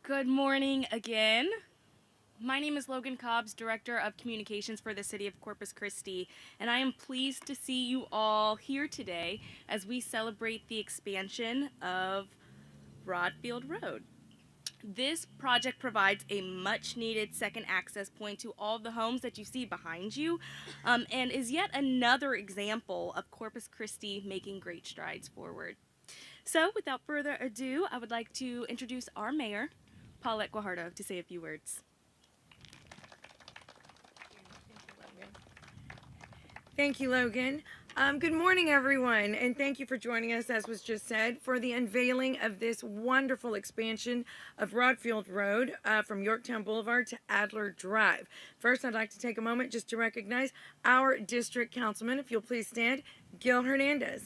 Good morning again. My name is Logan Cobbs, Director of Communications for the City of Corpus Christi, and I am pleased to see you all here today as we celebrate the expansion of Broadfield Road. This project provides a much needed second access point to all the homes that you see behind you, and is yet another example of Corpus Christi making great strides forward. So, without further ado, I would like to introduce our mayor, Paulette Guajardo, to say a few words. Thank you, Logan. Good morning, everyone, and thank you for joining us, as was just said, for the unveiling of this wonderful expansion of Broadfield Road from Yorktown Boulevard to Adler Drive. First, I'd like to take a moment just to recognize our district councilman, if you'll please stand, Gil Hernandez,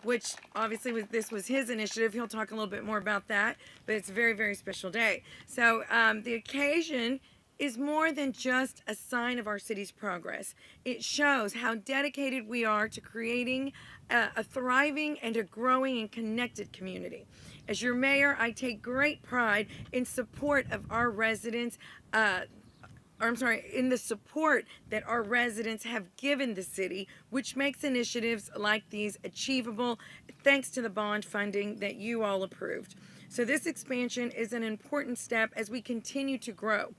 which obviously this was his initiative. He'll talk a little bit more about that, but it's a very, very special day. So the occasion is more than just a sign of our city's progress. It shows how dedicated we are to creating a thriving and a growing and connected community. As your mayor, I take great pride in support of our residents, in the support that our residents have given the city, which makes initiatives like these achievable thanks to the bond funding that you all approved. So this expansion is an important step as we continue to grow.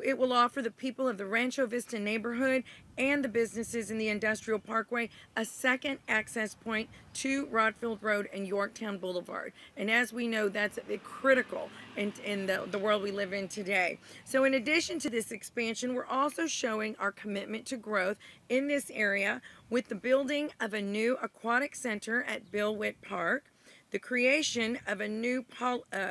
It will offer the people of the Rancho Vista neighborhood and the businesses in the Industrial Parkway a second access point to Broadfield Road and Yorktown Boulevard. And as we know, that's critical in the world we live in today. So in addition to this expansion, we're also showing our commitment to growth in this area with the building of a new aquatic center at Bill Witt Park, the creation of a new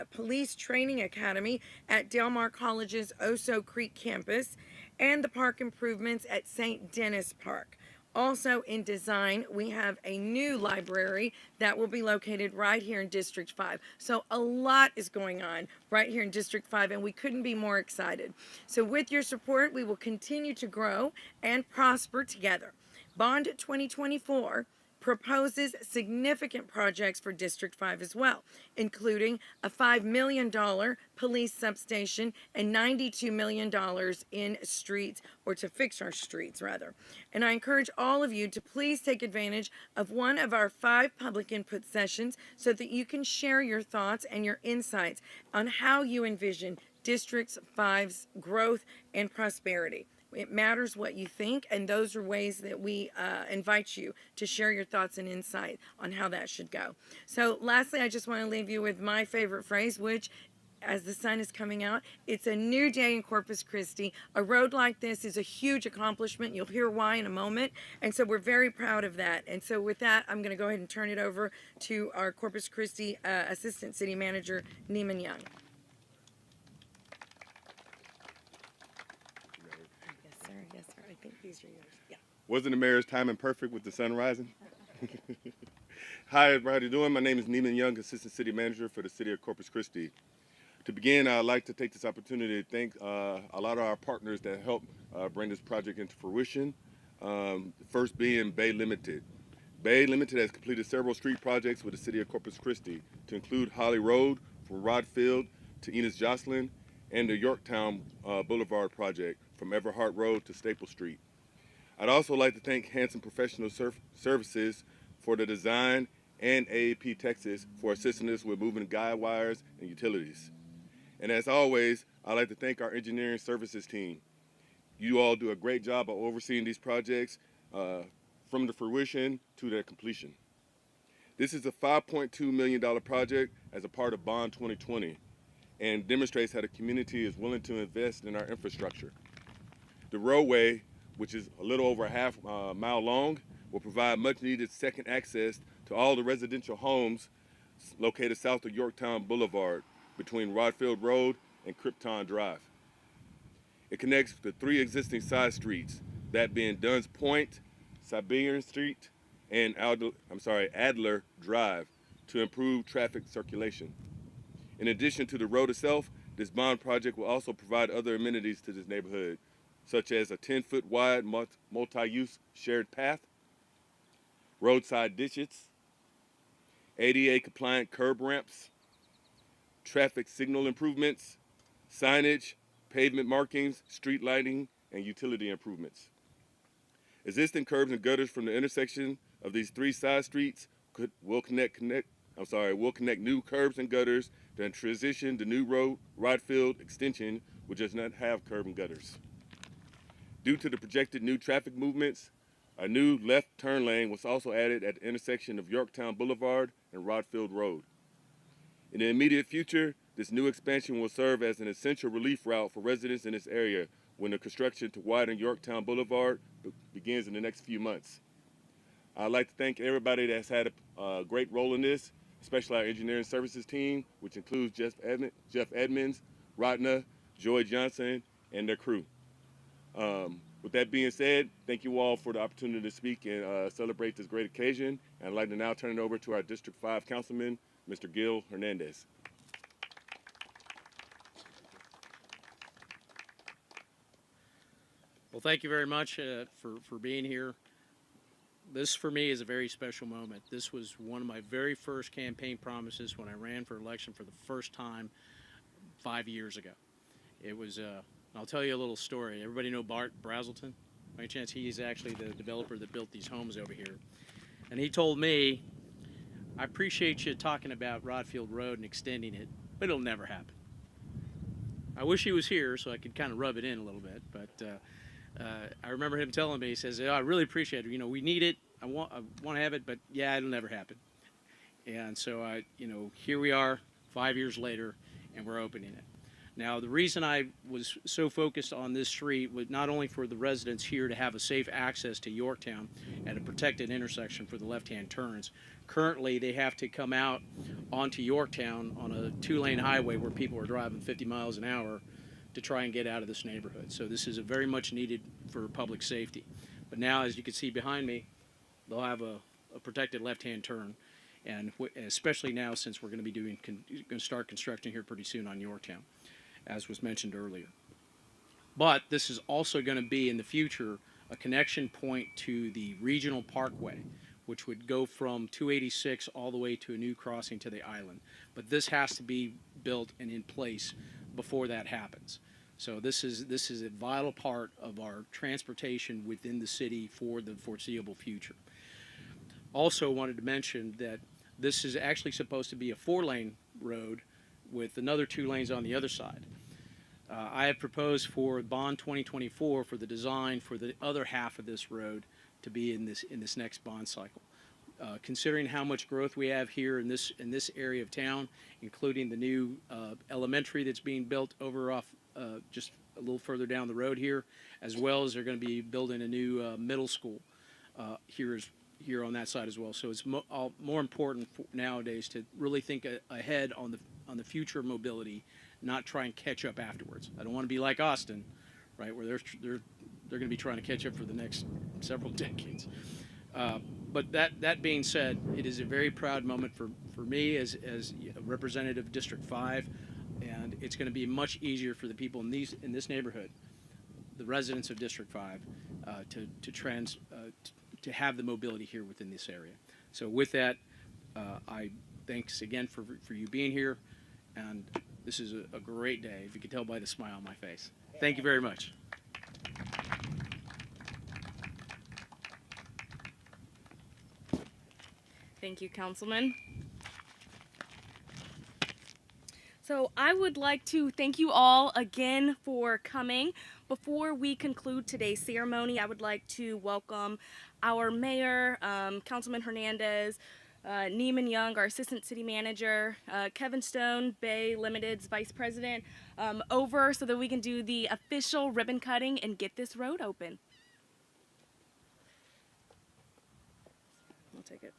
police training academy at Del Mar College's Oso Creek campus, and the park improvements at St. Denis Park. Also in design, we have a new library that will be located right here in District 5. So a lot is going on right here in District 5, and we couldn't be more excited. So with your support, we will continue to grow and prosper together. Bond 2024 proposes significant projects for District 5 as well, including a $5 million police substation and $92 million in streets, or to fix our streets, rather. And I encourage all of you to please take advantage of one of our 5 public input sessions so that you can share your thoughts and your insights on how you envision District 5's growth and prosperity. It matters what you think, and those are ways that we invite you to share your thoughts and insight on how that should go. So lastly, I just want to leave you with my favorite phrase, which, as the sun is coming out, it's a new day in Corpus Christi. A road like this is a huge accomplishment. You'll hear why in a moment. And so we're very proud of that. And so with that, I'm going to go ahead and turn it over to our Corpus Christi Assistant City Manager, Neiman Young. Yes, sir. I think these are yours. Yeah. Wasn't the mayor's timing perfect with the sun rising? Hi, everybody doing? My name is Neiman Young, Assistant City Manager for the City of Corpus Christi. To begin, I'd like to take this opportunity to thank a lot of our partners that helped bring this project into fruition. First being Bay Limited. Bay Limited has completed several street projects with the City of Corpus Christi, to include Holly Road from Rodfield to Enos Jocelyn, and the Yorktown Boulevard project from Everhart Road to Staple Street. I'd also like to thank Hanson Professional Services for the design and AAP Texas for assisting us with moving guide wires and utilities. And as always, I'd like to thank our engineering services team. You all do a great job of overseeing these projects from the fruition to their completion. This is a $5.2 million project as a part of Bond 2020 and demonstrates how the community is willing to invest in our infrastructure. The roadway, which is a little over a half mile long, will provide much needed second access to all the residential homes located south of Yorktown Boulevard between Rodfield Road and Krypton Drive. It connects the 3 existing side streets, that being Dunn's Point, Siberian Street, and Adler Drive, to improve traffic circulation. In addition to the road itself, this bond project will also provide other amenities to this neighborhood, such as a 10-foot wide multi-use shared path, roadside ditches, ADA compliant curb ramps, traffic signal improvements, signage, pavement markings, street lighting, and utility improvements. Existing curbs and gutters from the intersection of these three side streets will connect new curbs and gutters that transition the new road, Rodfield extension will just not have curb and gutters. Due to the projected new traffic movements, a new left turn lane was also added at the intersection of Yorktown Boulevard and Rodfield Road. In the immediate future, this new expansion will serve as an essential relief route for residents in this area when the construction to widen Yorktown Boulevard begins in the next few months. I'd like to thank everybody that's had a great role in this, especially our engineering services team, which includes Jeff Edmonds, Rodna, Joy Johnson, and their crew. With that being said, thank you all for the opportunity to speak and celebrate this great occasion. And I'd like to now turn it over to our District 5 Councilman, Mr. Gil Hernandez. Well, thank you very much for being here. This, for me, is a very special moment. This was one of my very first campaign promises when I ran for election for the first time 5 years ago. It was, I'll tell you a little story. Everybody know Bart Brazelton? By any chance, he's actually the developer that built these homes over here. And he told me, I appreciate you talking about Rodfield Road and extending it, but it'll never happen. I wish he was here so I could kind of rub it in a little bit, but I remember him telling me, he says, oh, I really appreciate it. You know, we need it. I want to have it, but yeah, it'll never happen. And so here we are 5 years later, and we're opening it. Now, the reason I was so focused on this street was not only for the residents here to have a safe access to Yorktown at a protected intersection for the left-hand turns. Currently, they have to come out onto Yorktown on a two-lane highway where people are driving 50 miles an hour to try and get out of this neighborhood. So this is a very much needed for public safety. But now, as you can see behind me, they'll have a protected left-hand turn, and especially now since we're going to be going to start construction here pretty soon on Yorktown, as was mentioned earlier. But this is also going to be in the future a connection point to the regional parkway, which would go from 286 all the way to a new crossing to the island. But this has to be built and in place before that happens. So this is a vital part of our transportation within the city for the foreseeable future. Also wanted to mention that this is actually supposed to be a 4-lane road with another 2 lanes on the other side. I have proposed for bond 2024 for the design for the other half of this road to be in this next bond cycle. Considering how much growth we have here in this area of town, including the new elementary that's being built over off just a little further down the road here, as well as they're going to be building a new middle school here on that side as well. So it's more important nowadays to really think ahead on the future of mobility, not try and catch up afterwards. I don't want to be like Austin, right, where they're going to be trying to catch up for the next several decades. But that being said, it is a very proud moment for me as a representative of District 5, and it's going to be much easier for the people in this neighborhood, the residents of District 5, to have the mobility here within this area. So with that, I thanks again for you being here, and this is a great day, if you can tell by the smile on my face. Thank you very much. Thank you, Councilman. So I would like to thank you all again for coming. Before we conclude today's ceremony, I would like to welcome our mayor, Councilman Hernandez, Neiman Young, our assistant city manager, Kevin Stone, Bay Limited's vice president, over so that we can do the official ribbon cutting and get this road open. I'll take it.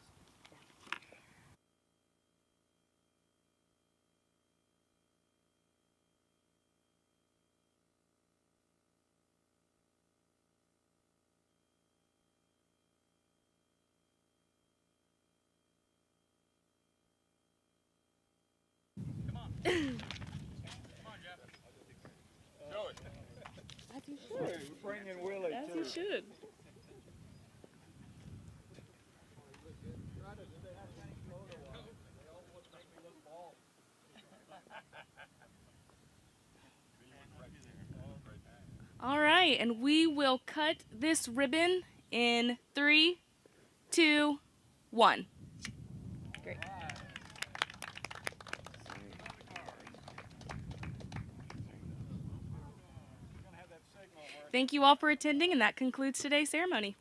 Come on, Jeff. Show it. As you should. Bringing Willie As too. you should. right, and we will cut this ribbon in 3, 2, 1. Great. Thank you all for attending, and that concludes today's ceremony.